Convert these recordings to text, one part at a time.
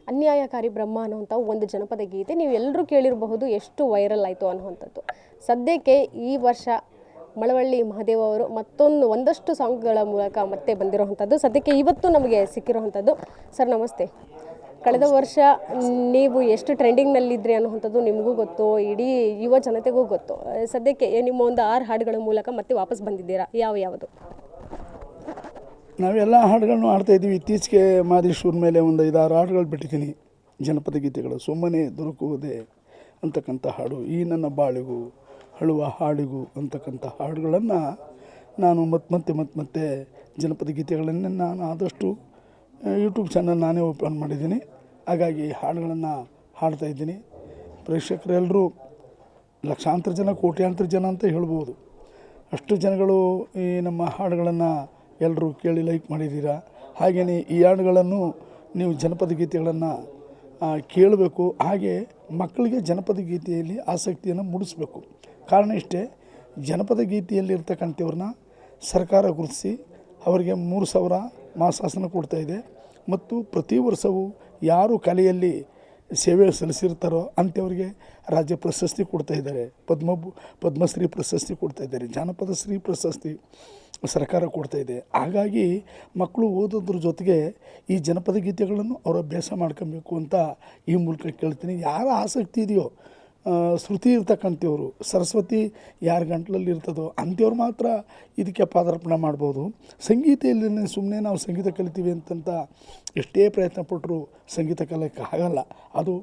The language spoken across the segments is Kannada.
ಅನ್ಯಾಯಕಾರಿ ಬ್ರಹ್ಮ ಅನ್ನುವಂಥ ಒಂದು ಜನಪದ ಗೀತೆ ನೀವು ಎಲ್ಲರೂ ಕೇಳಿರಬಹುದು, ಎಷ್ಟು ವೈರಲ್ ಆಯಿತು ಅನ್ನುವಂಥದ್ದು. ಸದ್ಯಕ್ಕೆ ಈ ವರ್ಷ ಮಳವಳ್ಳಿ ಮಹದೇವ್ ಅವರು ಒಂದಷ್ಟು ಸಾಂಗ್ಗಳ ಮೂಲಕ ಮತ್ತೆ ಬಂದಿರುವಂಥದ್ದು. ಸದ್ಯಕ್ಕೆ ಇವತ್ತು ನಮಗೆ ಸಿಕ್ಕಿರುವಂಥದ್ದು. ಸರ್ ನಮಸ್ತೆ. ಕಳೆದ ವರ್ಷ ನೀವು ಎಷ್ಟು ಟ್ರೆಂಡಿಂಗ್ನಲ್ಲಿದ್ರಿ ಅನ್ನುವಂಥದ್ದು ನಿಮಗೂ ಗೊತ್ತು, ಇಡೀ ಯುವ ಜನತೆಗೂ ಗೊತ್ತು. ಸದ್ಯಕ್ಕೆ ನಿಮ್ಮ ಒಂದು 6 ಹಾಡುಗಳ ಮೂಲಕ ಮತ್ತೆ ವಾಪಸ್ ಬಂದಿದ್ದೀರಾ, ಯಾವುದು? ನಾವೆಲ್ಲ ಹಾಡುಗಳನ್ನು ಹಾಡ್ತಾಯಿದ್ದೀವಿ. ಇತ್ತೀಚೆಗೆ ಮಾದೇಶ್ವರ ಮೇಲೆ ಒಂದು 5-6 ಹಾಡುಗಳು ಬಿಟ್ಟಿದ್ದೀನಿ, ಜನಪದ ಗೀತೆಗಳು. ಸುಮ್ಮನೆ ದೊರಕುವುದೇ ಅಂತಕ್ಕಂಥ ಹಾಡು, ಈ ನನ್ನ ಬಾಳಿಗೂ ಅಳುವ ಹಾಡಿಗೂ ಅಂತಕ್ಕಂಥ ಹಾಡುಗಳನ್ನು ನಾನು ಮತ್ತೆ ಜನಪದ ಗೀತೆಗಳನ್ನೇ ನಾನು ಆದಷ್ಟು ಯೂಟ್ಯೂಬ್ ಚಾನಲ್ ನಾನೇ ಓಪನ್ ಮಾಡಿದ್ದೀನಿ. ಹಾಗಾಗಿ ಹಾಡುಗಳನ್ನು ಹಾಡ್ತಾಯಿದ್ದೀನಿ. ಪ್ರೇಕ್ಷಕರೆಲ್ಲರೂ ಲಕ್ಷಾಂತರ ಜನ, ಕೋಟ್ಯಾಂತರ ಜನ ಅಂತ ಹೇಳ್ಬೋದು. ಅಷ್ಟು ಜನಗಳು ಈ ನಮ್ಮ ಹಾಡುಗಳನ್ನು ಎಲ್ಲರೂ ಕೇಳಿ ಲೈಕ್ ಮಾಡಿದ್ದೀರಾ. ಹಾಗೆಯೇ ಈ ಹಾಡುಗಳನ್ನು ನೀವು ಜನಪದ ಗೀತೆಗಳನ್ನು ಕೇಳಬೇಕು. ಹಾಗೆ ಮಕ್ಕಳಿಗೆ ಜನಪದ ಗೀತೆಯಲ್ಲಿ ಆಸಕ್ತಿಯನ್ನು ಮೂಡಿಸಬೇಕು. ಕಾರಣ ಇಷ್ಟೇ, ಜನಪದ ಗೀತೆಯಲ್ಲಿರ್ತಕ್ಕಂಥವ್ರನ್ನ ಸರ್ಕಾರ ಗುರುತಿಸಿ ಅವರಿಗೆ 3,000 ಮಾಸಾಸನ ಕೊಡ್ತಾಯಿದೆ. ಮತ್ತು ಪ್ರತಿ ವರ್ಷವೂ ಯಾರು ಕಲೆಯಲ್ಲಿ ಸೇವೆ ಸಲ್ಲಿಸಿರ್ತಾರೋ ಅಂಥವ್ರಿಗೆ ರಾಜ್ಯ ಪ್ರಶಸ್ತಿ ಕೊಡ್ತಾಯಿದ್ದಾರೆ. ಪದ್ಮಶ್ರೀ ಪ್ರಶಸ್ತಿ ಕೊಡ್ತಾಯಿದ್ದಾರೆ, ಜಾನಪದ ಶ್ರೀ ಪ್ರಶಸ್ತಿ ಸರ್ಕಾರ ಕೊಡ್ತಾಯಿದೆ. ಹಾಗಾಗಿ ಮಕ್ಕಳು ಓದೋದ್ರ ಜೊತೆಗೆ ಈ ಜನಪದ ಗೀತೆಗಳನ್ನು ಅವರು ಅಭ್ಯಾಸ ಮಾಡ್ಕೊಬೇಕು ಅಂತ ಈ ಮೂಲಕ ಕೇಳ್ತೀನಿ. ಯಾರ ಆಸಕ್ತಿ ಇದೆಯೋ, ಶ್ರುತಿ ಇರ್ತಕ್ಕಂಥವ್ರು, ಸರಸ್ವತಿ ಯಾರ ಗಂಟಲಲ್ಲಿ ಇರ್ತದೋ ಅಂಥವ್ರು ಮಾತ್ರ ಇದಕ್ಕೆ ಪಾದಾರ್ಪಣೆ ಮಾಡ್ಬೋದು. ಸಂಗೀತೆಯಲ್ಲಿ ಸುಮ್ಮನೆ ನಾವು ಸಂಗೀತ ಕಲಿತೀವಿ ಅಂತಂತ ಎಷ್ಟೇ ಪ್ರಯತ್ನ ಪಟ್ಟರು ಸಂಗೀತ ಕಲಿಯೋಕ್ಕೆ ಆಗಲ್ಲ. ಅದು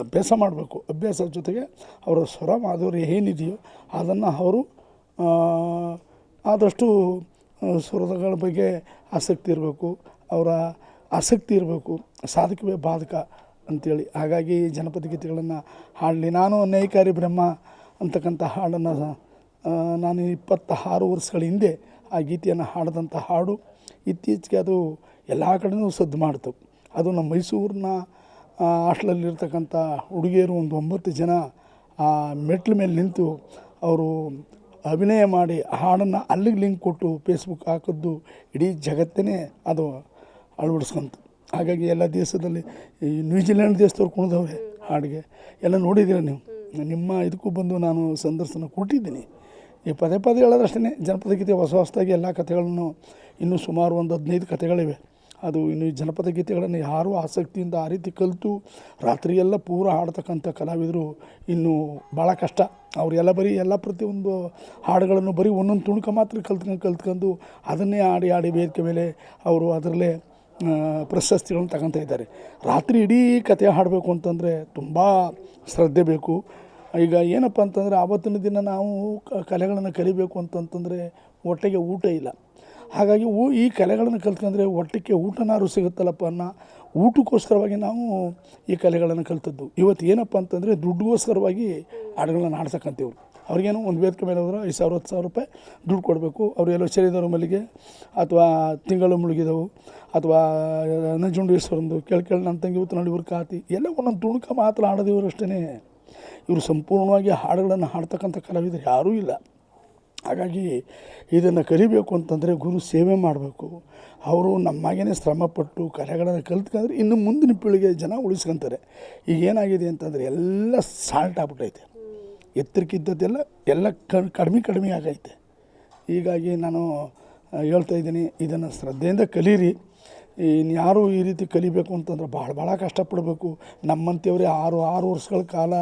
ಅಭ್ಯಾಸ ಮಾಡಬೇಕು. ಅಭ್ಯಾಸದ ಜೊತೆಗೆ ಅವರ ಸ್ವರ ಮಾಧುರ್ಯ ಏನಿದೆಯೋ ಅದನ್ನು ಅವರು ಆದಷ್ಟು ಸ್ವರಗಳ ಬಗ್ಗೆ ಆಸಕ್ತಿ ಇರಬೇಕು, ಅವರ ಆಸಕ್ತಿ ಇರಬೇಕು. ಸಾಧಕವೇ ಬಾಧಕ ಅಂಥೇಳಿ. ಹಾಗಾಗಿ ಜನಪದ ಗೀತೆಗಳನ್ನು ಹಾಡಲಿ. ನಾನು ಅನ್ಯಾಯಕಾರಿ ಬ್ರಹ್ಮ ಅಂತಕ್ಕಂಥ ಹಾಡನ್ನು ನಾನು 26 ವರ್ಷಗಳ ಹಿಂದೆ ಆ ಗೀತೆಯನ್ನು ಹಾಡಿದಂಥ ಹಾಡು. ಇತ್ತೀಚೆಗೆ ಅದು ಎಲ್ಲ ಕಡೆಯೂ ಸದ್ದು ಮಾಡ್ತು. ಅದು ನಮ್ಮ ಮೈಸೂರಿನ ಹಾಸ್ಟೆಲಲ್ಲಿರ್ತಕ್ಕಂಥ ಹುಡುಗಿಯರು ಒಂದು 9 ಜನ ಆ ಮೆಟ್ಲ ಮೇಲೆ ನಿಂತು ಅವರು ಅಭಿನಯ ಮಾಡಿ ಹಾಡನ್ನು ಅಲ್ಲಿಗೆ ಲಿಂಕ್ ಕೊಟ್ಟು ಫೇಸ್ಬುಕ್ ಹಾಕಿದ್ದು ಇಡೀ ಜಗತ್ತೇ ಅದು ಅಳವಡಿಸ್ಕೊಂತು. ಹಾಗಾಗಿ ಎಲ್ಲ ದೇಶದಲ್ಲಿ ಈ ನ್ಯೂಜಿಲ್ಯಾಂಡ್ ದೇಶದವ್ರು ಕುಣಿದವ್ರೆ ಹಾಡಿಗೆ ಎಲ್ಲ ನೋಡಿದ್ದೀರ ನೀವು. ನಿಮ್ಮ ಇದಕ್ಕೂ ಬಂದು ನಾನು ಸಂದರ್ಶನ ಕೊಟ್ಟಿದ್ದೀನಿ. ಈ ಪದೇ ಹೇಳೋದಷ್ಟೇ, ಜನಪದ ಗೀತೆ ಹೊಸದಾಗಿ ಎಲ್ಲ ಕಥೆಗಳನ್ನು ಇನ್ನೂ ಸುಮಾರು ಒಂದು 15 ಕಥೆಗಳಿವೆ. ಅದು ಇನ್ನು ಜನಪದ ಗೀತೆಗಳನ್ನು ಯಾರೂ ಆಸಕ್ತಿಯಿಂದ ಆ ರೀತಿ ಕಲಿತು ರಾತ್ರಿಯೆಲ್ಲ ಪೂರ ಹಾಡ್ತಕ್ಕಂಥ ಕಲಾವಿದರು ಇನ್ನೂ ಭಾಳ ಕಷ್ಟ. ಅವರೆಲ್ಲ ಪ್ರತಿಯೊಂದು ಹಾಡುಗಳನ್ನು ಬರೀ ಒಂದೊಂದು ತುಣುಕ ಮಾತ್ರ ಕಲ್ತ್ಕೊಂಡು ಅದನ್ನೇ ಆಡಿ ವೇದಿಕೆ ಮೇಲೆ ಅವರು ಅದರಲ್ಲೇ ಪ್ರಶಸ್ತಿಗಳನ್ನು ತಗೊತಾ ಇದ್ದಾರೆ. ರಾತ್ರಿ ಇಡೀ ಕಥೆ ಹಾಡಬೇಕು ಅಂತಂದರೆ ತುಂಬ ಶ್ರದ್ಧೆ ಬೇಕು. ಈಗ ಏನಪ್ಪ ಅಂತಂದರೆ ಆವತ್ತಿನ ದಿನ ನಾವು ಕಲೆಗಳನ್ನು ಕಲಿಬೇಕು ಅಂತಂತಂದರೆ ಹೊಟ್ಟೆಗೆ ಊಟ ಇಲ್ಲ. ಹಾಗಾಗಿ ಈ ಕಲೆಗಳನ್ನು ಕಲ್ತ್ಕೊಂಡ್ರೆ ಹೊಟ್ಟೆಗೆ ಊಟನಾರು ಸಿಗುತ್ತಲ್ಲಪ್ಪ ಅನ್ನೋ ಊಟಕ್ಕೋಸ್ಕರವಾಗಿ ನಾವು ಈ ಕಲೆಗಳನ್ನು ಕಲ್ತದ್ದು. ಇವತ್ತು ಏನಪ್ಪ ಅಂತಂದರೆ ದುಡ್ಡುಗೋಸ್ಕರವಾಗಿ ಹಾಡುಗಳನ್ನು ಹಾಡ್ತಕ್ಕಂಥವ್ರು. ಅವ್ರಿಗೇನು ಒಂದು ವೇದಿಕೆ ಮೇಲೆ ಹೋದ್ರೆ 5,000 10,000 ರೂಪಾಯಿ ದುಡ್ಡು ಕೊಡಬೇಕು. ಅವರು ಎಲ್ಲೋ ಚೆರಿದವರು ಮಲ್ಲಿಗೆ ಅಥವಾ ತಿಂಗಳು ಮುಳುಗಿದವು ಅಥವಾ ನಂಜುಂಡೇಶ್ವರಂದು ಕೇಳಿ ನನ್ನ ತಂಗಿ ಇವತ್ತು ನೋಡಿ ಇವ್ರ ಕಾತಿ ಎಲ್ಲ ಒಂದೊಂದು ತುಣುಕ ಮಾತ್ರ ಹಾಡೋದಿವರು ಅಷ್ಟೇ. ಇವರು ಸಂಪೂರ್ಣವಾಗಿ ಹಾಡುಗಳನ್ನು ಹಾಡ್ತಕ್ಕಂಥ ಕಲಾವಿದರು ಯಾರೂ ಇಲ್ಲ. ಹಾಗಾಗಿ ಇದನ್ನು ಕಲಿಬೇಕು ಅಂತಂದರೆ ಗುರು ಸೇವೆ ಮಾಡಬೇಕು. ಅವರು ನಮ್ಮಾಗೇ ಶ್ರಮಪಟ್ಟು ಕಲೆಗಳನ್ನು ಕಲ್ತ್ಕೊಂಡ್ರೆ ಇನ್ನು ಮುಂದಿನ ಪೀಳಿಗೆ ಜನ ಉಳಿಸ್ಕೊತಾರೆ. ಈಗ ಏನಾಗಿದೆ ಅಂತಂದರೆ ಎಲ್ಲ ಸಾಲ್ಟ್ ಆಗ್ಬಿಟ್ಟೈತೆ, ಎತ್ತರಕ್ಕಿದ್ದದ್ದೆಲ್ಲ ಎಲ್ಲ ಕಡಿಮೆ ಆಗೈತೆ. ಹೀಗಾಗಿ ನಾನು ಹೇಳ್ತಾಯಿದ್ದೀನಿ, ಇದನ್ನು ಶ್ರದ್ಧೆಯಿಂದ ಕಲೀರಿ. ಇನ್ಯಾರು ಈ ರೀತಿ ಕಲಿಬೇಕು ಅಂತಂದ್ರೆ ಭಾಳ ಕಷ್ಟಪಡಬೇಕು. ನಮ್ಮಂಥವ್ರೆ 6 ವರ್ಷಗಳ ಕಾಲ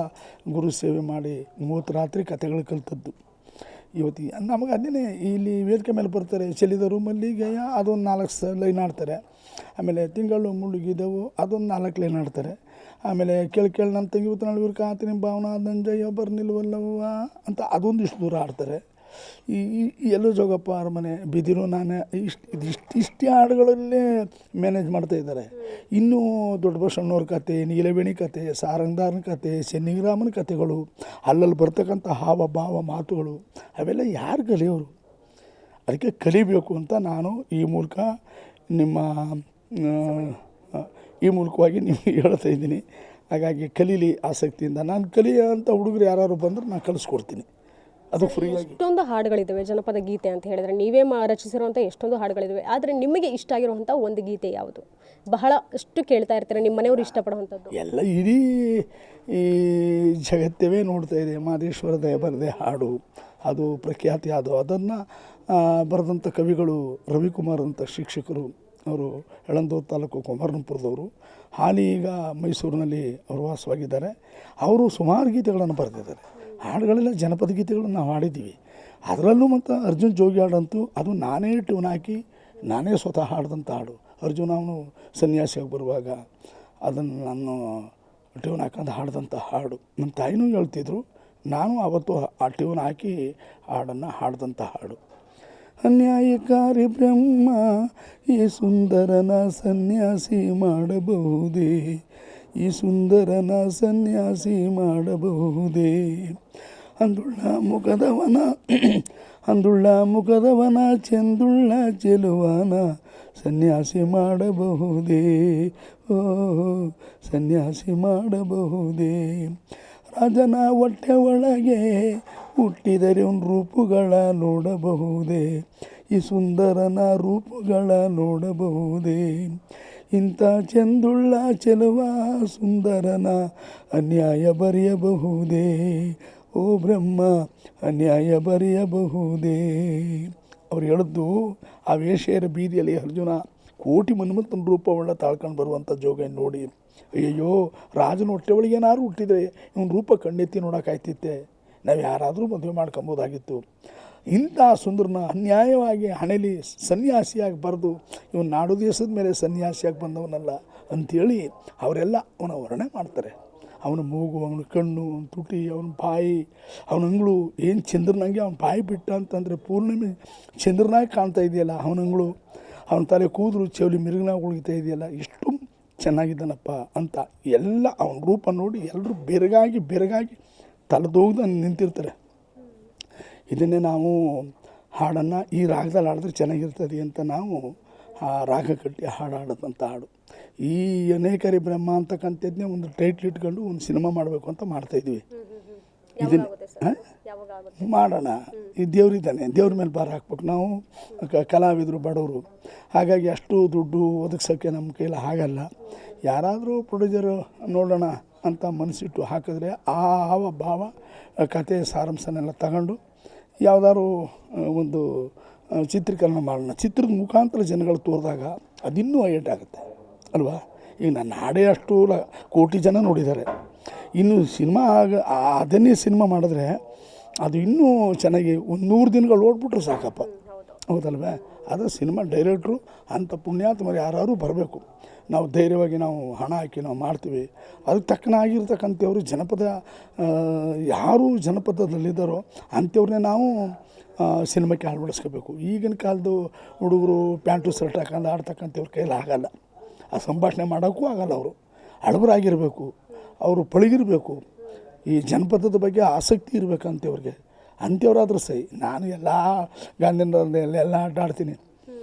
ಗುರು ಸೇವೆ ಮಾಡಿ 30 ರಾತ್ರಿ ಕಥೆಗಳು ಕಲ್ತದ್ದು. ಇವತ್ತು ನಮಗೆ ಅದನ್ನೇ ಇಲ್ಲಿ ವೇದಿಕೆ ಮೇಲೆ ಬರ್ತಾರೆ. ಚೆಲ್ಲಿದರು ಮಲ್ಲಿಗೆಯ ಅದೊಂದು 4 ಲೈನ್ ಆಡ್ತಾರೆ. ಆಮೇಲೆ ತಿಂಗಳು ಮುಳುಗಿದವು ಅದೊಂದು 4 ಲೈನ್ ಆಡ್ತಾರೆ. ಆಮೇಲೆ ಕೇಳಿ ನನ್ನ ತಂಗಿ ಇವತ್ತು ನಾಳೆ ಇವ್ರ ಕಾತಿ ನಿಮ್ಮ ಭಾವನಾ ನಂಜಯ್ಯ ಬರ್ನಿಲ್ವಲ್ಲವ್ವ ಅಂತ ಅದೊಂದಿಷ್ಟು ದೂರ ಆಡ್ತಾರೆ. ಈ ಎಲ್ಲೋ ಜೋಗಪ್ಪ ಅರಮನೆ ಬಿದಿರು ನಾನೇ ಇಷ್ಟೇ ಹಾಡುಗಳಲ್ಲೇ ಮ್ಯಾನೇಜ್ ಮಾಡ್ತಾಯಿದ್ದಾರೆ. ಇನ್ನೂ ದೊಡ್ಡ ಬಸವಣ್ಣವ್ರ ಕತೆ, ನೀಲವೇಣಿ ಕತೆ, ಸಾರಂಗದಾರನ ಕತೆ, ಚೆನ್ನಿರಾಮನ ಕತೆಗಳು, ಅಲ್ಲಲ್ಲಿ ಬರ್ತಕ್ಕಂಥ ಹಾವ ಭಾವ ಮಾತುಗಳು ಅವೆಲ್ಲ ಯಾರು ಕಲಿಯೋರು? ಅದಕ್ಕೆ ಕಲಿಬೇಕು ಅಂತ ನಾನು ಈ ಮೂಲಕವಾಗಿ ನಿಮಗೆ ಹೇಳ್ತಾಯಿದ್ದೀನಿ. ಹಾಗಾಗಿ ಕಲೀಲಿ ಆಸಕ್ತಿಯಿಂದ. ನಾನು ಕಲಿಯೋಂಥ ಹುಡುಗರು ಯಾರು ಬಂದ್ರೆ ನಾನು ಕಲಿಸ್ಕೊಡ್ತೀನಿ. ಅದು ಫ್ರೀಯಾಗಿ. ಎಷ್ಟೊಂದು ಹಾಡುಗಳಿದ್ದಾವೆ ಜನಪದ ಗೀತೆ ಅಂತ ಹೇಳಿದ್ರೆ, ನೀವೇ ರಚಿಸಿರುವಂಥ ಎಷ್ಟೊಂದು ಹಾಡುಗಳಿದ್ದಾವೆ. ಆದರೆ ನಿಮಗೆ ಇಷ್ಟ ಆಗಿರುವಂಥ ಒಂದು ಗೀತೆ ಯಾವುದು? ಬಹಳ ಅಷ್ಟು ಕೇಳ್ತಾ ಇರ್ತೀರ, ನಿಮ್ಮ ಮನೆಯವರು ಇಷ್ಟಪಡುವಂಥದ್ದು? ಎಲ್ಲ ಇಡೀ ಈ ಜಗತ್ತವೇ ನೋಡ್ತಾ ಇದೆ. ಮಹದೇಶ್ವರ ದಯ ಬರದೆ ಹಾಡು ಅದು ಪ್ರಖ್ಯಾತಿ. ಅದನ್ನು ಬರೆದಂಥ ಕವಿಗಳು ರವಿಕುಮಾರ್ ಅಂತ ಶಿಕ್ಷಕರು, ಅವರು ಯಳಂದೂರು ತಾಲೂಕು ಕುಮಾರನಪುರದವರು. ಹಾಲಿ ಈಗ ಮೈಸೂರಿನಲ್ಲಿ ಅವರು ವಾಸವಾಗಿದ್ದಾರೆ. ಅವರು ಸುಮಾರು ಗೀತೆಗಳನ್ನು ಬರೆದಿದ್ದಾರೆ. ಹಾಡುಗಳೆಲ್ಲ ಜನಪದ ಗೀತೆಗಳನ್ನು ನಾವು ಹಾಡಿದ್ದೀವಿ. ಅದರಲ್ಲೂ ಮತ್ತು ಅರ್ಜುನ್ ಜೋಗಿಹಾಡಂತೂ ಅದು ನಾನೇ ಟ್ಯೂನ್ ಹಾಕಿ ನಾನೇ ಸ್ವತಃ ಹಾಡಿದಂಥ ಹಾಡು. ಅರ್ಜುನ ಅವನು ಸನ್ಯಾಸಿಯಾಗಿ ಬರುವಾಗ ಅದನ್ನು ನಾನು ಟ್ಯೂನ್ ಹಾಕೊಂಡು ಹಾಡಿದಂಥ ಹಾಡು. ನಮ್ಮ ತಾಯಿನೂ ಹೇಳ್ತಿದ್ರು, ನಾನು ಅವತ್ತು ಆ ಟ್ಯೂನ್ ಹಾಕಿ ಹಾಡನ್ನು ಹಾಡಿದಂಥ ಹಾಡು. ಅನ್ಯಾಯಕಾರಿ ಬ್ರಹ್ಮ ಈ ಸುಂದರನ ಸನ್ಯಾಸಿ ಮಾಡಬಹುದೇ, ಈ ಸುಂದರನ ಸನ್ಯಾಸಿ ಮಾಡಬಹುದೇ, ಅಂದುಳ್ಳ ಮುಖದವನ ಅಂದುಳ್ಳ ಮುಖದವನ ಚೆಂದುಳ್ಳ ಚೆಲುವನ ಸನ್ಯಾಸಿ ಮಾಡಬಹುದೇ, ಓ ಸನ್ಯಾಸಿ ಮಾಡಬಹುದೇ, ರಾಜನ ಹೊಟ್ಟೆ ಒಳಗೆ ಹುಟ್ಟಿದರೆ ಒಂದು ರೂಪುಗಳ ನೋಡಬಹುದೇ, ಈ ಸುಂದರನ ರೂಪುಗಳ ನೋಡಬಹುದೇ, ಇಂಥ ಚೆಂದುಳ್ಳ ಚೆಲುವ ಸುಂದರನ ಅನ್ಯಾಯ ಬರೆಯಬಹುದೇ, ಓ ಬ್ರಹ್ಮ ಅನ್ಯಾಯ ಬರೆಯಬಹುದೇ. ಅವ್ರು ಹೇಳಿದ್ದು ಆ ವೇಶ್ಯೆಯರ ಬೀದಿಯಲ್ಲಿ ಅರ್ಜುನ ಕೋಟಿ ಮನ್ಮಥನ ರೂಪವುಳ್ಳ ತಾಳ್ಕೊಂಡು ಬರುವಂಥ ಜೋಗ ನೋಡಿ, ಅಯ್ಯಯ್ಯೋ ರಾಜನ ಹೊಟ್ಟೆ ಒಳಗೆ ಏನಾದ್ರು ಹುಟ್ಟಿದರೆ ಇವನ ರೂಪ ಕಣ್ಣೆತ್ತಿ ನೋಡೋಕ್ಕಾಯ್ತಿತ್ತೆ, ನಾವು ಯಾರಾದರೂ ಮದುವೆ ಮಾಡ್ಕೊಬೋದಾಗಿತ್ತು. ಇಂಥ ಸುಂದರನ ಅನ್ಯಾಯವಾಗಿ ಹಣೆಯಲ್ಲಿ ಸನ್ಯಾಸಿಯಾಗಿ ಬರೆದು ಇವನು ನಾಡು ದೇಶದ ಮೇಲೆ ಸನ್ಯಾಸಿಯಾಗಿ ಬಂದವನಲ್ಲ ಅಂಥೇಳಿ ಅವರೆಲ್ಲ ಅವನ ವರ್ಣನೆ ಮಾಡ್ತಾರೆ. ಅವನ ಮೂಗು, ಅವನ ಕಣ್ಣು, ಅವನ ತುಟಿ, ಅವನ ಬಾಯಿ, ಅವನ ಅಂಗಳು ಏನು ಚಂದ್ರನಂಗೆ ಅವನ ಬಾಯಿ ಬಿಟ್ಟ ಅಂತಂದರೆ ಪೂರ್ಣಿಮೆ ಚಂದ್ರನಾಗಿ ಕಾಣ್ತಾ ಇದೆಯಲ್ಲ ಅವನ ಅಂಗಳು, ಅವನ ತಲೆ ಕೂದಲು ಚೌಲಿ ಮಿರುಗನಾಗ ಉಳಿತಾ ಇದೆಯಲ್ಲ, ಎಷ್ಟು ಚೆನ್ನಾಗಿದ್ದಾನಪ್ಪ ಅಂತ ಎಲ್ಲ ಅವನ ರೂಪ ನೋಡಿ ಎಲ್ಲರೂ ಬೆರಗಾಗಿ ತಲೆದೋಗ್ದು ನಿಂತಿರ್ತಾರೆ. ಇದನ್ನೇ ನಾವು ಹಾಡನ್ನು ಈ ರಾಗದಲ್ಲಿ ಹಾಡಿದ್ರೆ ಚೆನ್ನಾಗಿರ್ತದೆ ಅಂತ ನಾವು ಆ ರಾಗ ಕಟ್ಟಿ ಹಾಡಾಡೋದಂಥ ಹಾಡು. ಈ ಅನೇಕರಿ ಬ್ರಹ್ಮ ಅಂತಕ್ಕಂಥದ್ನೇ ಒಂದು ಟೈಟ್ಲ್ ಇಟ್ಕೊಂಡು ಒಂದು ಸಿನಿಮಾ ಮಾಡಬೇಕು ಅಂತ ಮಾಡ್ತಾಯಿದ್ವಿ. ಇದನ್ನು ಮಾಡೋಣ. ಈ ದೇವರಿದ್ದಾನೆ, ದೇವ್ರ ಮೇಲೆ ಭಾರ ಹಾಕ್ಬೇಕು. ನಾವು ಕಲಾವಿದರು ಬಡವರು, ಹಾಗಾಗಿ ಅಷ್ಟು ದುಡ್ಡು ಒದಗಿಸೋಕ್ಕೆ ನಮ್ಮ ಕೈಲಿ ಆಗಲ್ಲ. ಯಾರಾದರೂ ಪ್ರೊಡ್ಯೂಸರು ನೋಡೋಣ ಅಂತ ಮನಸ್ಸಿಟ್ಟು ಹಾಕಿದ್ರೆ ಆ ಹಾವ ಭಾವ ಕತೆ ಸಾರಾಂಶನೆಲ್ಲ ತಗೊಂಡು ಯಾವುದಾದ್ರು ಒಂದು ಚಿತ್ರೀಕರಣ ಮಾಡೋಣ. ಚಿತ್ರದ ಮುಖಾಂತರ ಜನಗಳು ತೋರಿದಾಗ ಅದಿನ್ನೂ ಹೈಲೈಟ್ ಆಗುತ್ತೆ ಅಲ್ವಾ. ಈಗ ನನ್ನ ಹಾಡೇ ಅಷ್ಟು ಕೋಟಿ ಜನ ನೋಡಿದ್ದಾರೆ. ಇನ್ನು ಸಿನಿಮಾ ಅದನ್ನೇ ಸಿನಿಮಾ ಮಾಡಿದ್ರೆ ಅದು ಇನ್ನೂ ಚೆನ್ನಾಗಿ ಒಂದು 100 ದಿನಗಳು ಓಡ್ಬಿಟ್ರೆ ಸಾಕಪ್ಪ, ಹೌದಲ್ವೇ. ಅದು ಸಿನಿಮಾ ಡೈರೆಕ್ಟ್ರು ಅಂಥ ಪುಣ್ಯಾತ್ಮರು ಯಾರು ಬರಬೇಕು. ನಾವು ಧೈರ್ಯವಾಗಿ ನಾವು ಹಣ ಹಾಕಿ ನಾವು ಮಾಡ್ತೀವಿ. ಅದಕ್ಕೆ ತಕ್ಕನಾಗಿರ್ತಕ್ಕಂಥವ್ರು ಜನಪದ ಯಾರು ಜನಪದದಲ್ಲಿದ್ದಾರೋ ಅಂಥವ್ರನ್ನೇ ನಾವು ಸಿನಿಮಾಕ್ಕೆ ಅಳವಡಿಸ್ಕೋಬೇಕು. ಈಗಿನ ಕಾಲದ ಹುಡುಗರು ಪ್ಯಾಂಟು ಶರ್ಟ್ ಹಾಕೊಂಡು ಆಡ್ತಕ್ಕಂಥವ್ರ ಕೈಲಿ ಆಗಲ್ಲ. ಆ ಸಂಭಾಷಣೆ ಮಾಡೋಕ್ಕೂ ಆಗಲ್ಲ. ಅವರು ಹಳಬರಾಗಿರಬೇಕು, ಅವರು ಪಳಗಿರಬೇಕು, ಈ ಜನಪದದ ಬಗ್ಗೆ ಆಸಕ್ತಿ ಇರಬೇಕಂತವ್ರಿಗೆ. ಅಂಥವ್ರಾದ್ರೂ ಸರಿ. ನಾನು ಎಲ್ಲ ಗಾಂಧಿನಗರದಲ್ಲಿ ಎಲ್ಲ ಆಟಾಡ್ತೀನಿ.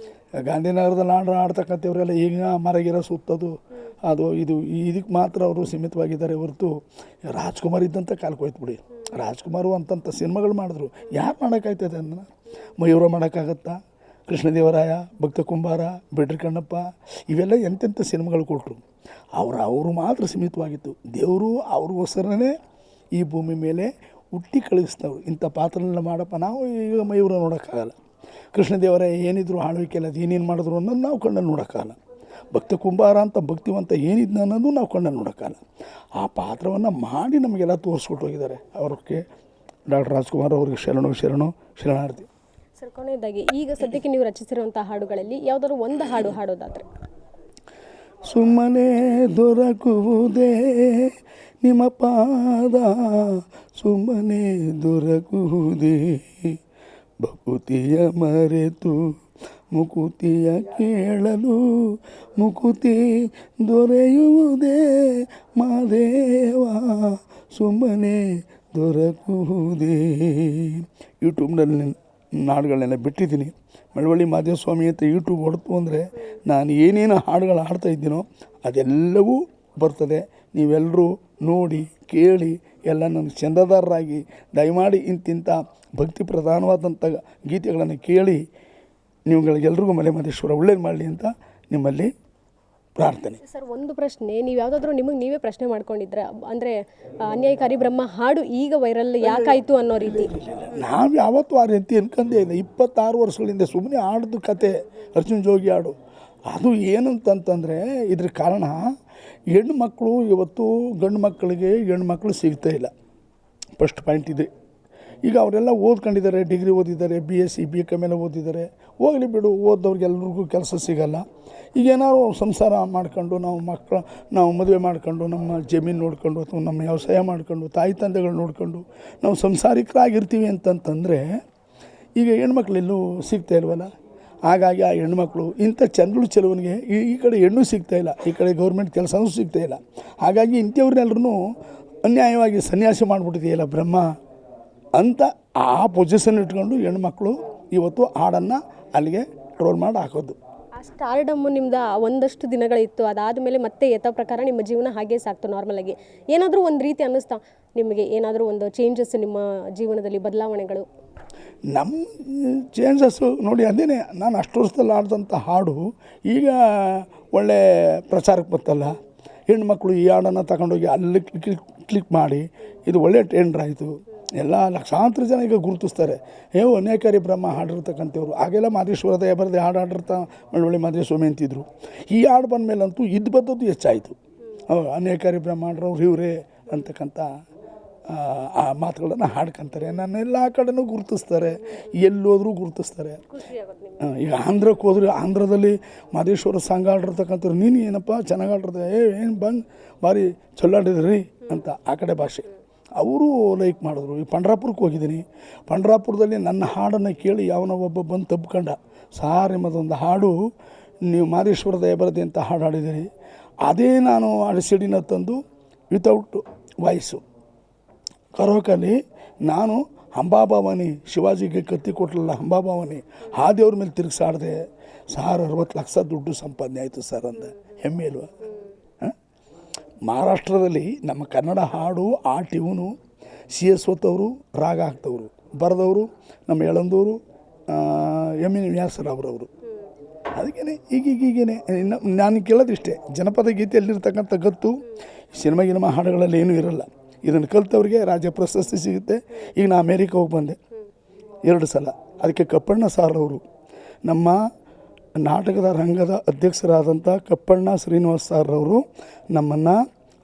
ಗಾಂಧಿನಗರದಲ್ಲಿ ಆಡ್ತಕ್ಕಂಥವ್ರೆಲ್ಲ ಈಗ ಮರಗಿರ ಸುತ್ತೋದು ಅದು ಇದು ಇದಕ್ಕೆ ಮಾತ್ರ ಅವರು ಸೀಮಿತವಾಗಿದ್ದಾರೆ ಹೊರತು ರಾಜ್ಕುಮಾರ್ ಇದ್ದಂಥ ಕಾಲಕ್ಕೆ ಹೋಯ್ತು. ರಾಜ್ಕುಮಾರು ಅಂತಂಥ ಸಿನಿಮಾಗಳು ಮಾಡಿದ್ರು. ಯಾರು ಮಾಡೋಕ್ಕಾಯ್ತದೆ ಅದನ್ನು? ಮಯೂರ ಮಾಡೋಕ್ಕಾಗತ್ತಾ? ಕೃಷ್ಣದೇವರಾಯ, ಭಕ್ತ ಕುಂಬಾರ, ಬಿಡ್ರಿ ಕಣ್ಣಪ್ಪ, ಇವೆಲ್ಲ ಎಂತೆಂಥ ಸಿನಿಮಾಗಳು ಕೊಟ್ಟರು. ಅವರು ಮಾತ್ರ ಸೀಮಿತವಾಗಿತ್ತು. ದೇವರು ಅವ್ರಿಗೋಸ್ಕರನೇ ಈ ಭೂಮಿ ಮೇಲೆ ಹುಟ್ಟಿ ಕಳಿಸ್ತವ್ರು. ಇಂಥ ಪಾತ್ರನೆಲ್ಲ ಮಾಡಪ್ಪ. ನಾವು ಈಗ ಮಯೂರ ನೋಡೋಕ್ಕಾಗಲ್ಲ. ಕೃಷ್ಣದೇವರಾಯ ಏನಿದ್ರು ಆಳ್ವಿಕೆಲ್ಲ ಅದು ಏನೇನು ಮಾಡಿದ್ರು ಅನ್ನೋದು ನಾವು ಕಣ್ಣಲ್ಲಿ ನೋಡೋಕ್ಕಾಗಲ್ಲ. ಭಕ್ತ ಕುಂಬಾರ ಅಂತ ಭಕ್ತಿವಂತ ಏನಿದ್ನ ಅನ್ನೋದು ನಾವು ಕಣ್ಣಲ್ಲಿ ನೋಡೋಕ್ಕಾಗಲ್ಲ. ಆ ಪಾತ್ರವನ್ನು ಮಾಡಿ ನಮಗೆಲ್ಲ ತೋರಿಸ್ಕೊಟ್ಟು ಹೋಗಿದ್ದಾರೆ. ಅವ್ರಿಗೆ ಡಾಕ್ಟರ್ ರಾಜ್ಕುಮಾರ್ ಅವ್ರಿಗೆ ಶರಣಾರ್ಥಿ. ಸರ್, ಕೊನೆಯದಾಗಿ ಈಗ ಸದ್ಯಕ್ಕೆ ನೀವು ರಚಿಸಿರುವಂಥ ಹಾಡುಗಳಲ್ಲಿ ಯಾವುದಾದ್ರು ಒಂದು ಹಾಡು ಹಾಡೋದಾದರೆ? ಸುಮ್ಮನೆ ದೊರಕುವುದೇ ನಿಮ್ಮ ಪಾದ, ಸುಮ್ಮನೆ ದೊರಕುವುದೇ ಭಕುತಿಯ ಮರೆತು ಮುಕುತಿಯ ಕೇಳಲು, ಮುಕುತಿ ದೊರೆಯುವುದೇ ಮಾದೇವ, ಸುಮ್ಮನೆ ದೊರಕುವುದೇ. ಯೂಟ್ಯೂಬ್ನಲ್ಲಿ ಹಾಡುಗಳನ್ನೆಲ್ಲ ಬಿಟ್ಟಿದ್ದೀನಿ. ಮಳವಳ್ಳಿ ಮಹದೇವ ಸ್ವಾಮಿ ಅಂತ ಯೂಟ್ಯೂಬ್ ಹೊಡ್ತು ಅಂದರೆ ನಾನು ಏನೇನು ಹಾಡುಗಳು ಹಾಡ್ತಾಯಿದ್ದೀನೋ ಅದೆಲ್ಲವೂ ಬರ್ತದೆ. ನೀವೆಲ್ಲರೂ ನೋಡಿ ಕೇಳಿ ಎಲ್ಲ ನನಗೆ ಚಂದದಾರರಾಗಿ ದಯಮಾಡಿ ಇಂತಿಂಥ ಭಕ್ತಿ ಪ್ರಧಾನವಾದಂಥ ಗೀತೆಗಳನ್ನು ಕೇಳಿ ನೀವುಗಳಿಗೆಲ್ರಿಗೂ ಮಲೆ ಮಹದೇಶ್ವರ ಒಳ್ಳೇದು ಮಾಡಲಿ ಅಂತ ನಿಮ್ಮಲ್ಲಿ ಪ್ರಾರ್ಥನೆ. ಸರ್, ಒಂದು ಪ್ರಶ್ನೆ, ನೀವು ಯಾವುದಾದ್ರೂ ನಿಮಗೆ ನೀವೇ ಪ್ರಶ್ನೆ ಮಾಡ್ಕೊಂಡಿದ್ರ ಅಂದರೆ ಅನ್ಯಾಯಕಾರಿ ಬ್ರಹ್ಮ ಹಾಡು ಈಗ ವೈರಲ್ ಯಾಕಾಯಿತು ಅನ್ನೋ ರೀತಿ? ನಾವು ಯಾವತ್ತೂ ಆ ರೀತಿ ಅನ್ಕೊಂಡೇ ಇಲ್ಲ. 26 ವರ್ಷಗಳಿಂದ ಸುಮ್ಮನೆ ಹಾಡ್ದು ಕತೆ ಅರ್ಜುನ್ ಜೋಗಿ ಹಾಡು. ಅದು ಏನಂತಂತಂದರೆ ಇದ್ರ ಕಾರಣ ಹೆಣ್ಣು ಮಕ್ಕಳು ಇವತ್ತು ಗಂಡು ಮಕ್ಕಳಿಗೆ ಹೆಣ್ಣು ಮಕ್ಕಳು ಸಿಗ್ತಾ ಇಲ್ಲ. ಫಸ್ಟ್ ಪಾಯಿಂಟ್ ಇದೆ. ಈಗ ಅವರೆಲ್ಲ ಓದ್ಕೊಂಡಿದ್ದಾರೆ, ಡಿಗ್ರಿ ಓದಿದ್ದಾರೆ, BSc BCom ಎಲ್ಲ ಓದಿದ್ದಾರೆ. ಹೋಗಲಿ ಬಿಡು, ಓದೋರಿಗೆಲ್ರಿಗೂ ಕೆಲಸ ಸಿಗಲ್ಲ. ಈಗೇನಾದ್ರು ಸಂಸಾರ ಮಾಡ್ಕೊಂಡು ನಾವು ಮದುವೆ ಮಾಡ್ಕೊಂಡು ನಮ್ಮ ಜಮೀನು ನೋಡ್ಕೊಂಡು ಅಥವಾ ನಮ್ಮ ವ್ಯವಸಾಯ ಮಾಡ್ಕೊಂಡು ತಾಯಿ ತಂದೆಗಳು ನೋಡ್ಕೊಂಡು ನಾವು ಸಂಸಾರಿಕರಾಗಿರ್ತೀವಿ ಅಂತಂತಂದರೆ ಈಗ ಹೆಣ್ಮಕ್ಳೆಲ್ಲೂ ಸಿಗ್ತಾ ಇಲ್ವಲ್ಲ. ಹಾಗಾಗಿ ಆ ಹೆಣ್ಮಕ್ಳು ಇಂಥ ಚಂದ್ರಳು ಚೆಲುವನಿಗೆ ಈ ಕಡೆ ಹೆಣ್ಣು ಸಿಗ್ತಾಯಿಲ್ಲ, ಈ ಕಡೆ ಗೌರ್ಮೆಂಟ್ ಕೆಲಸನೂ ಸಿಗ್ತಾಯಿಲ್ಲ. ಹಾಗಾಗಿ ಇಂಥವ್ರನ್ನೆಲ್ಲರೂ ಅನ್ಯಾಯವಾಗಿ ಸನ್ಯಾಸ ಮಾಡಿಬಿಟ್ಟಿದೆಯಲ್ಲ ಬ್ರಹ್ಮ ಅಂತ ಆ ಪೊಸಿಷನ್ ಇಟ್ಕೊಂಡು ಹೆಣ್ಮಕ್ಳು ಇವತ್ತು ಹಾಡನ್ನು ಅಲ್ಲಿಗೆ ಟ್ರೋಲ್ ಮಾಡಿ ಹಾಕೋದು. ಆ ಸ್ಟಾರ್ಡಮ್ಮು ನಿಮ್ದು ಒಂದಷ್ಟು ದಿನಗಳಿತ್ತು, ಅದಾದಮೇಲೆ ಮತ್ತೆ ಯಥಾ ಪ್ರಕಾರ ನಿಮ್ಮ ಜೀವನ ಹಾಗೆ ಸಾಕ್ತು ನಾರ್ಮಲಾಗಿ. ಏನಾದರೂ ಒಂದು ರೀತಿ ಅನ್ನಿಸ್ತಾ ನಿಮಗೆ, ಏನಾದರೂ ಒಂದು ಚೇಂಜಸ್ ನಿಮ್ಮ ಜೀವನದಲ್ಲಿ, ಬದಲಾವಣೆಗಳು? ನಮ್ಮ ಚೇಂಜಸ್ಸು ನೋಡಿ, ಅದೇನೇ ನಾನು ಅಷ್ಟು ವರ್ಷದಲ್ಲಿ ಆಡಿದಂಥ ಹಾಡು ಈಗ ಒಳ್ಳೆ ಪ್ರಚಾರಕ್ಕೆ ಬರ್ತಲ್ಲ. ಹೆಣ್ಮಕ್ಳು ಈ ಹಾಡನ್ನು ತಗೊಂಡೋಗಿ ಅಲ್ಲಿ ಕ್ಲಿಕ್ ಮಾಡಿ ಇದು ಒಳ್ಳೆ ಟ್ರೆಂಡ್ ಆಯಿತು. ಎಲ್ಲ ಲಕ್ಷಾಂತರ ಜನ ಈಗ ಗುರುತಿಸ್ತಾರೆ. ಅನ್ಯಾಯಕಾರಿ ಬ್ರಹ್ಮ ಹಾಡಿರ್ತಕ್ಕಂಥವ್ರು. ಆಗೆಲ್ಲ ಮಹದೇಶ್ವರ ದಯ ಬರದೆ ಹಾಡು ಹಾಡಿರ್ತಾ ಮಳವಳ್ಳಿ ಮಹದೇಶ್ವಾಮಿ ಅಂತಿದ್ರು. ಈ ಹಾಡು ಬಂದ ಮೇಲಂತೂ ಇದು ಬದ್ದದ್ದು ಹೆಚ್ಚಾಯಿತು. ಅನ್ಯಾಯಕಾರಿ ಬ್ರಹ್ಮ ಹಾಡ್ರವ್ರು ಇವರೇ ಅಂತಕ್ಕಂಥ ಆ ಮಾತುಗಳನ್ನು ಹಾಡ್ಕೊಂತಾರೆ. ನನ್ನೆಲ್ಲ ಕಡೆನೂ ಗುರುತಿಸ್ತಾರೆ, ಎಲ್ಲೋದ್ರೂ ಗುರುತಿಸ್ತಾರೆ. ಈಗ ಆಂಧ್ರಕ್ಕೆ ಹೋದ್ರೆ ಆಂಧ್ರದಲ್ಲಿ ಮಹದೇಶ್ವರ ಸಾಂಗ್ ಆಡಿರ್ತಕ್ಕಂಥವ್ರು, ನೀನು ಏನಪ್ಪ ಚೆನ್ನಾಗಿ ಆಡಿರ್ತಾರೆ, ಏನು ಬಂದು ಭಾರಿ ಚಲೋ ಆಡಿದ್ರಿ ಅಂತ ಆ ಕಡೆ ಭಾಷೆ ಅವರು ಲೈಕ್ ಮಾಡಿದ್ರು. ಈ ಪಂಡ್ರಾಪುರಕ್ಕೆ ಹೋಗಿದ್ದೀನಿ. ಪಂಡ್ರಾಪುರದಲ್ಲಿ ನನ್ನ ಹಾಡನ್ನು ಕೇಳಿ ಯಾವನೋ ಒಬ್ಬ ಬಂದು ತಬ್ಕೊಂಡ, ಸಾರ್ ಎಂಬುದೊಂದು ಹಾಡು ನೀವು ಮಹದೇಶ್ವರ ದಯ ಬರದೆ ಅಂತ ಹಾಡು ಹಾಡಿದ್ದೀರಿ. ಅದೇ ನಾನು ಅಡಿಸಿಡಿನ ತಂದು ವಿತೌಟ್ ವಾಯ್ಸು ಕರೋಕಲ್ಲಿ ನಾನು ಅಂಬಾಭವಾನಿ, ಶಿವಾಜಿಗೆ ಕತ್ತಿ ಕೊಟ್ಟಲಲ್ಲ ಅಂಬಾಭವಾನಿ, ಆ ದೇವ್ರ ಮೇಲೆ ತಿರುಗಿಸಾಡಿದೆ. ಸಾರ್ 60 ಲಕ್ಷ ದುಡ್ಡು ಸಂಪಾದನೆ ಆಯಿತು ಸರ್ ಅಂದ. ಹೆಮ್ಮೆ ಇಲ್ವಾ? ಮಹಾರಾಷ್ಟ್ರದಲ್ಲಿ ನಮ್ಮ ಕನ್ನಡ ಹಾಡು ಆ ಟ್ಯೂನು CS ಅವರು ರಾಗ ಹಾಕ್ತವ್ರು, ಬರೆದವರು ನಮ್ಮ ಯಳಂದೂರು ಎಮ್ ಎನ್ ವ್ಯಾಸರಾವ್ರವರು. ಅದಕ್ಕೇ ಈಗೀಗೇನೆ ನಾನು ಕೇಳೋದಿಷ್ಟೇ, ಜನಪದ ಗೀತೆಯಲ್ಲಿರ್ತಕ್ಕಂಥ ಗತ್ತು ಸಿನಿಮಾ ಹಾಡುಗಳಲ್ಲಿ ಏನೂ ಇರಲ್ಲ. ಇದನ್ನು ಕಲಿತವ್ರಿಗೆ ರಾಜ್ಯ ಪ್ರಶಸ್ತಿ ಸಿಗುತ್ತೆ. ಈಗ ನಾನು ಅಮೇರಿಕ ಹೋಗಿ ಬಂದೆ 2 ಸಲ. ಅದಕ್ಕೆ ಕಪ್ಪಣ್ಣ ಸಾರ್ ಅವರು, ನಮ್ಮ ನಾಟಕದ ರಂಗದ ಅಧ್ಯಕ್ಷರಾದಂಥ ಕಪ್ಪಣ್ಣ ಶ್ರೀನಿವಾಸ್ ಸಾರ್ ಅವರು ನಮ್ಮನ್ನು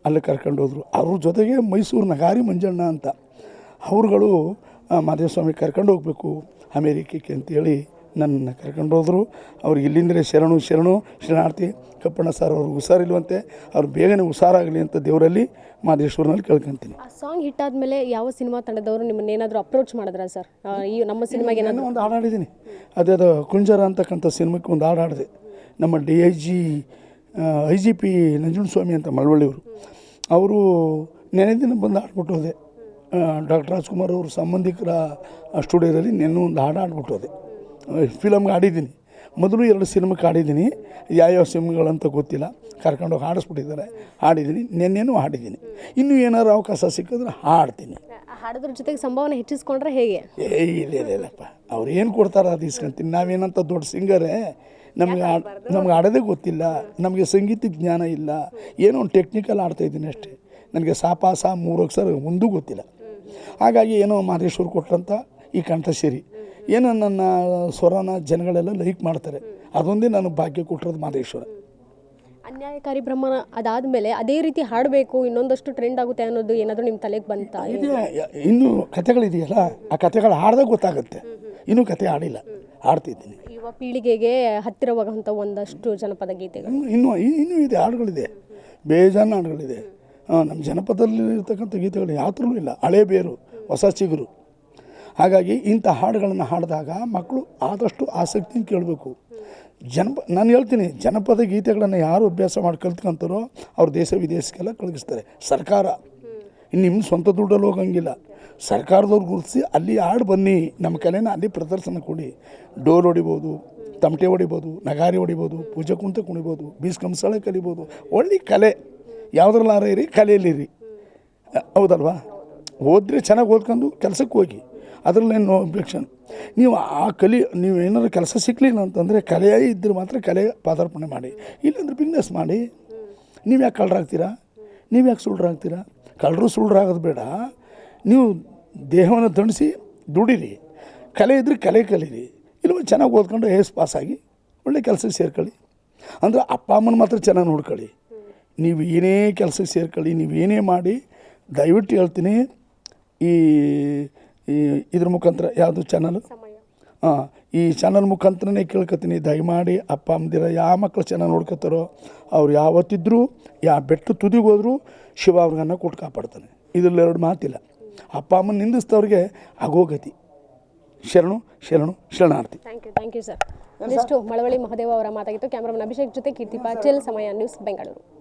ಅಲ್ಲಿ ಕರ್ಕೊಂಡೋದ್ರು. ಅವ್ರ ಜೊತೆಗೆ ಮೈಸೂರು ನಗಾರಿ ಮಂಜಣ್ಣ ಅಂತ ಅವ್ರುಗಳು ಮಹದೇವಸ್ವಾಮಿ ಕರ್ಕೊಂಡು ಹೋಗಬೇಕು ಅಮೇರಿಕಕ್ಕೆ ಅಂತೇಳಿ ನನ್ನನ್ನು ಕರ್ಕೊಂಡೋದ್ರು. ಅವ್ರಿಗೆ ಇಲ್ಲಿಂದಲೇ ಶರಣಾರ್ಥಿ. ಕಪ್ಪಣ್ಣ ಸರ್ ಅವ್ರಿಗೆ ಹುಷಾರಿಲ್ವಂತೆ, ಅವ್ರು ಬೇಗನೆ ಹುಷಾರಾಗಲಿ ಅಂತ ದೇವರಲ್ಲಿ ಮಹದೇಶ್ವರನಲ್ಲಿ ಕೇಳ್ಕೊತೀನಿ. ಆ ಸಾಂಗ್ ಹಿಟ್ ಆದಮೇಲೆ ಯಾವ ಸಿನಿಮಾ ತಂಡದವರು ನಿಮ್ಮನ್ನೇನಾದರೂ ಅಪ್ರೋಚ್ ಮಾಡಿದ್ರಾ ಸರ್? ಈ ನಮ್ಮ ಸಿನಿಮಾಗೆ ಏನಾದರೂ ಒಂದು ಹಾಡು ಹಾಡಿದ್ದೀನಿ. ಅದು ಕುಂಜರ ಅಂತಕ್ಕಂಥ ಸಿನಿಮಾಕ್ಕೆ ಒಂದು ಹಾಡು ಹಾಡಿದೆ. ನಮ್ಮ IGP ನಂಜುಂಡಸ್ವಾಮಿ ಅಂತ ಮಳವಳ್ಳಿಯವರು, ಅವರು ನೆನೆ ದಿನ ಬಂದು ಹಾಡ್ಬಿಟ್ಟು ಹೋದೆ. ಡಾಕ್ಟರ್ ರಾಜ್ಕುಮಾರ್ ಅವರು ಸಂಬಂಧಿಕರ ಸ್ಟುಡಿಯೋದಲ್ಲಿ ನೆನ್ನೆ ಒಂದು ಹಾಡು ಹಾಡ್ಬಿಟ್ಟು ಹೋದೆ. ಫಿಲಮ್ಗೆ ಆಡಿದ್ದೀನಿ. ಮೊದಲು 2 ಸಿನಿಮಾಕ್ಕೆ ಆಡಿದ್ದೀನಿ. ಯಾವ್ಯಾವ ಸಿನಿಮಾಗಳಂತ ಗೊತ್ತಿಲ್ಲ, ಕರ್ಕೊಂಡೋಗಿ ಹಾಡಿಸ್ಬಿಟ್ಟಿದ್ದಾರೆ. ಹಾಡಿದ್ದೀನಿ, ನೆನ್ನೆನೂ ಹಾಡಿದ್ದೀನಿ. ಇನ್ನೂ ಏನಾದ್ರು ಅವಕಾಶ ಸಿಕ್ಕಿದ್ರೆ ಹಾಡ್ತೀನಿ. ಹಾಡೋದ್ರ ಜೊತೆಗೆ ಸಂಭಾವನೆ ಹೆಚ್ಚಿಸ್ಕೊಂಡ್ರೆ ಹೇಗೆ? ಇಲ್ಲಪ್ಪ, ಅವ್ರು ಏನು ಕೊಡ್ತಾರೆ ಅದು ಇಸ್ಕೊಂತೀನಿ. ನಾವೇನಂತ ದೊಡ್ಡ ಸಿಂಗರೇ, ನಮಗೆ ಹಾಡೋದೇ ಗೊತ್ತಿಲ್ಲ, ನಮಗೆ ಸಂಗೀತ ಜ್ಞಾನ ಇಲ್ಲ. ಏನೋ ಒಂದು ಟೆಕ್ನಿಕಲ್ ಆಡ್ತಾಯಿದ್ದೀನಿ ಅಷ್ಟೇ. ನನಗೆ ಸಾಪ 3 ಅಕ್ಷರ ಒಂದೂ ಗೊತ್ತಿಲ್ಲ. ಹಾಗಾಗಿ ಏನೋ ಮಹದೇಶ್ವರ್ ಕೊಟ್ಟಂಥ ಈ ಕಂಠಶಿರಿ ಏನೋ ನನ್ನ ಸ್ವರನ ಜನಗಳೆಲ್ಲ ಲೈಕ್ ಮಾಡ್ತಾರೆ. ಅದೊಂದೇ ನನಗೆ ಭಾಗ್ಯ ಕೊಟ್ಟಿರೋದು ಮಹದೇಶ್ವರ. ಅನ್ಯಾಯಕಾರಿ ಬ್ರಹ್ಮನ ಅದಾದಮೇಲೆ ಅದೇ ರೀತಿ ಹಾಡಬೇಕು, ಇನ್ನೊಂದಷ್ಟು ಟ್ರೆಂಡ್ ಆಗುತ್ತೆ ಅನ್ನೋದು ಏನಾದರೂ ನಿಮ್ಮ ತಲೆಗೆ ಬಂತಾ? ಇನ್ನೂ ಕಥೆಗಳಿದೆಯಲ್ಲ, ಆ ಕಥೆಗಳು ಹಾಡ್ದಾಗ ಗೊತ್ತಾಗುತ್ತೆ. ಇನ್ನೂ ಕತೆ ಹಾಡಿಲ್ಲ, ಹಾಡ್ತಿದ್ದೀನಿ. ಯುವ ಪೀಳಿಗೆಗೆ ಹತ್ತಿರವಾಗುವಂಥ ಒಂದಷ್ಟು ಜನಪದ ಗೀತೆಗಳು ಇನ್ನೂ ಇದೆ, ಹಾಡುಗಳಿದೆ, ಬೇಜಾನ್ ಹಾಡುಗಳಿದೆ. ನಮ್ಮ ಜನಪದದಲ್ಲಿ ಇರ್ತಕ್ಕಂಥ ಗೀತೆಗಳು ಯಾತ್ರಲ್ಲೂ ಇಲ್ಲ. ಹಳೆ ಬೇರು ಹೊಸ ಚಿಗುರು. ಹಾಗಾಗಿ ಇಂಥ ಹಾಡುಗಳನ್ನು ಹಾಡಿದಾಗ ಮಕ್ಕಳು ಆದಷ್ಟು ಆಸಕ್ತಿಯಿಂದ ಕೇಳಬೇಕು. ನಾನು ಹೇಳ್ತೀನಿ, ಜನಪದ ಗೀತೆಗಳನ್ನು ಯಾರು ಅಭ್ಯಾಸ ಮಾಡಿ ಕಲ್ತ್ಕೊಂತಾರೋ ಅವ್ರು ದೇಶ ವಿದೇಶಕ್ಕೆಲ್ಲ ಕಳಿಸ್ತಾರೆ ಸರ್ಕಾರ. ನಿಮ್ಮ ಸ್ವಂತ ದುಡ್ಡಲ್ಲಿ ಹೋಗಂಗಿಲ್ಲ. ಸರ್ಕಾರದವ್ರು ಗುರುತಿಸಿ ಅಲ್ಲಿ ಹಾಡು ಬನ್ನಿ, ನಮ್ಮ ಕಲೆನ ಅಲ್ಲಿ ಪ್ರದರ್ಶನ ಕೊಡಿ. ಡೋಲ್ ಹೊಡಿಬೋದು, ತಮಟೆ ಹೊಡಿಬೋದು, ನಗಾರಿ ಹೊಡಿಬೋದು, ಪೂಜೆ ಕುಂತ ಕುಣಿಬೋದು, ಬೀಸ್ ಕಂಸಾಳೆ ಕಲಿಬೋದು. ಒಳ್ಳೆ ಕಲೆ ಯಾವುದ್ರಲ್ಲಾರ ಇರಿ, ಕಲೆಯಲ್ಲಿರಿ. ಹೌದಲ್ವಾ? ಓದಿದ್ರೆ ಚೆನ್ನಾಗಿ ಓದ್ಕೊಂಡು ಕೆಲಸಕ್ಕೆ ಹೋಗಿ, ಅದರಲ್ಲೇನು ನೋ ಅಬ್ಜೆಕ್ಷನ್. ನೀವು ನೀವು ಏನಾದ್ರು ಕೆಲಸ ಸಿಕ್ಕಲಿಲ್ಲ ಅಂತಂದರೆ ಕಲೆ ಇದ್ದರೆ ಮಾತ್ರ ಕಲೆ ಪಾದಾರ್ಪಣೆ ಮಾಡಿ, ಇಲ್ಲಾಂದ್ರೆ ಬಿಸ್ನೆಸ್ ಮಾಡಿ. ನೀವು ಯಾಕೆ ಕಳ್ಳರಾಗ್ತೀರಾ? ನೀವು ಯಾಕೆ ಸುಳ್ಳರಾಗ್ತೀರಾ? ಕಳ್ಳರು ಸುಳ್ಳರಾಗೋದು ಬೇಡ, ನೀವು ದೇಹವನ್ನು ದಂಡಿಸಿ ದುಡೀರಿ. ಕಲೆ ಇದ್ದರೆ ಕಲೆ ಕಲೀರಿ, ಇಲ್ಲವ ಚೆನ್ನಾಗಿ ಓದ್ಕೊಂಡು ಪಾಸಾಗಿ ಒಳ್ಳೆ ಕೆಲಸಕ್ಕೆ ಸೇರ್ಕೊಳ್ಳಿ. ಅಂದರೆ ಅಪ್ಪ ಅಮ್ಮನ ಮಾತ್ರ ಚೆನ್ನಾಗಿ ನೋಡ್ಕೊಳ್ಳಿ. ನೀವು ಏನೇ ಕೆಲಸಕ್ಕೆ ಸೇರ್ಕೊಳ್ಳಿ, ನೀವು ಏನೇ ಮಾಡಿ, ದಯವಿಟ್ಟು ಹೇಳ್ತೀನಿ, ಈ ಇದ್ರ ಮುಖಾಂತರ ಯಾವುದು ಚಾನಲ್, ಈ ಚಾನಲ್ ಮುಖಾಂತರನೇ ಕೇಳ್ಕೊತೀನಿ, ದಯಮಾಡಿ ಅಪ್ಪ ಅಮ್ಮದಿರ ಯಾವ ಮಕ್ಕಳು ಚೆನ್ನಾಗಿ ನೋಡ್ಕೊತಾರೋ ಅವ್ರು ಯಾವತ್ತಿದ್ದರೂ ಯಾವ ಬೆಟ್ಟ ತುದಿಗೆ ಹೋದರೂ ಶಿವ ಅವ್ರಿಗನ್ನ ಕೊಟ್ಟು ಕಾಪಾಡ್ತಾನೆ. ಇದರಲ್ಲಿ ಎರಡು ಮಾತಿಲ್ಲ. ಅಪ್ಪ ಅಮ್ಮನ ನಿಂದಿಸ್ತವ್ರಿಗೆ ಅಗೋಗತಿ. ಶರಣು ಶರಣು ಶರಣಾರ್ಥಿ. Thank you sir. Next Malavalli Mahadeva ಅವರ ಮಾತಾಗಿತ್ತು. ಕ್ಯಾಮ್ರಾಮನ್ ಅಭಿಷೇಕ್ ಜೊತೆ ಕೀರ್ತಿ ಪಾಟೀಲ್, ಸಮಯ ನ್ಯೂಸ್, ಬೆಂಗಳೂರು.